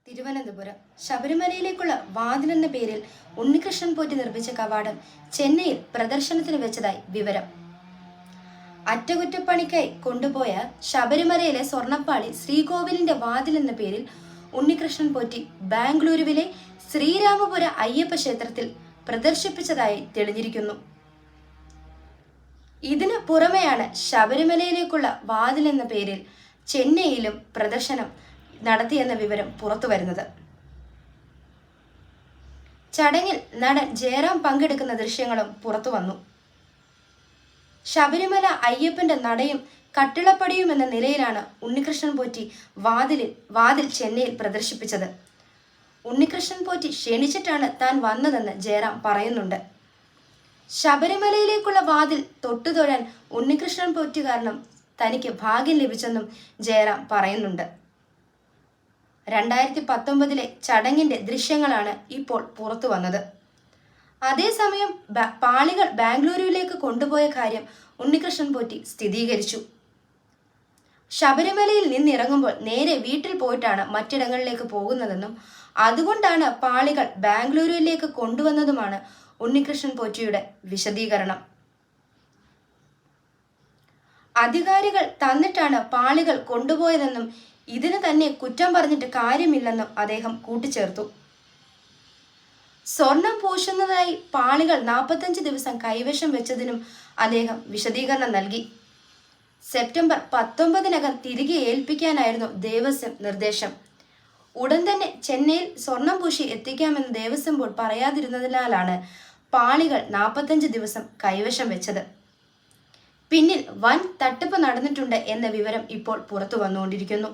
തിരുവനന്തപുരം ശബരിമലയിലേക്കുള്ള വാതിലെന്ന പേരിൽ ഉണ്ണികൃഷ്ണൻ പോറ്റി നിർമ്മിച്ച കവാടം ചെന്നൈയിൽ പ്രദർശനത്തിന് വെച്ചതായി വിവരം. അറ്റകുറ്റപ്പണിക്കായി കൊണ്ടുപോയ ശബരിമലയിലെ സ്വർണ്ണപ്പാളി ശ്രീകോവിലിന്റെ വാതിൽ എന്ന പേരിൽ ഉണ്ണികൃഷ്ണൻ പോറ്റി ബാംഗ്ലൂരുവിലെ ശ്രീരാമപുര അയ്യപ്പ ക്ഷേത്രത്തിൽ പ്രദർശിപ്പിച്ചതായി തെളിഞ്ഞിരിക്കുന്നു. ഇതിന് പുറമെയാണ് ശബരിമലയിലേക്കുള്ള വാതിൽ എന്ന പേരിൽ ചെന്നൈയിലും പ്രദർശനം നടത്തിയെന്ന വിവരം പുറത്തു വരുന്നത്. ചടങ്ങിൽ നടൻ ജയറാം പങ്കെടുക്കുന്ന ദൃശ്യങ്ങളും പുറത്തു വന്നു. ശബരിമല അയ്യപ്പന്റെ നടയും കട്ടിളപ്പടിയും എന്ന നിലയിലാണ് ഉണ്ണികൃഷ്ണൻ പോറ്റി വാതിൽ ചെന്നൈയിൽ പ്രദർശിപ്പിച്ചത്. ഉണ്ണികൃഷ്ണൻ പോറ്റി ക്ഷണിച്ചിട്ടാണ് താൻ വന്നതെന്ന് ജയറാം പറയുന്നുണ്ട്. ശബരിമലയിലേക്കുള്ള വാതിൽ തൊട്ടുതൊഴാൻ ഉണ്ണികൃഷ്ണൻ പോറ്റി കാരണം തനിക്ക് ഭാഗ്യം ലഭിച്ചെന്നും ജയറാം പറയുന്നുണ്ട്. 2019 ചടങ്ങിന്റെ ദൃശ്യങ്ങളാണ് ഇപ്പോൾ പുറത്തു വന്നത്. അതേസമയം പാളികൾ ബാംഗ്ലൂരുവിലേക്ക് കൊണ്ടുപോയ കാര്യം ഉണ്ണികൃഷ്ണൻ പോറ്റി സ്ഥിരീകരിച്ചു. ശബരിമലയിൽ നിന്നിറങ്ങുമ്പോൾ നേരെ വീട്ടിൽ പോയിട്ടാണ് മറ്റിടങ്ങളിലേക്ക് പോകുന്നതെന്നും അതുകൊണ്ടാണ് പാളികൾ ബാംഗ്ലൂരുവിലേക്ക് കൊണ്ടുവന്നതുമാണ് ഉണ്ണികൃഷ്ണൻ പോറ്റിയുടെ വിശദീകരണം. അധികാരികൾ തന്നിട്ടാണ് പാളികൾ കൊണ്ടുപോയതെന്നും ഇതിന് തന്നെ കുറ്റം പറഞ്ഞിട്ട് കാര്യമില്ലെന്നും അദ്ദേഹം കൂട്ടിച്ചേർത്തു. സ്വർണം പൂശുന്നതായി പാളികൾ 45 ദിവസം കൈവശം വെച്ചതിനും അദ്ദേഹം വിശദീകരണം നൽകി. സെപ്റ്റംബർ 19 തിരികെ ഏൽപ്പിക്കാനായിരുന്നു ദേവസ്വം നിർദ്ദേശം. ഉടൻ തന്നെ ചെന്നൈയിൽ സ്വർണം പൂശി എത്തിക്കാമെന്ന് ദേവസ്വം ബോർഡ് പറയാതിരുന്നതിനാലാണ് പാളികൾ 45 ദിവസം കൈവശം വെച്ചത്. പിന്നിൽ വൻ തട്ടിപ്പ് നടന്നിട്ടുണ്ട് എന്ന വിവരം ഇപ്പോൾ പുറത്തു വന്നുകൊണ്ടിരിക്കുന്നു.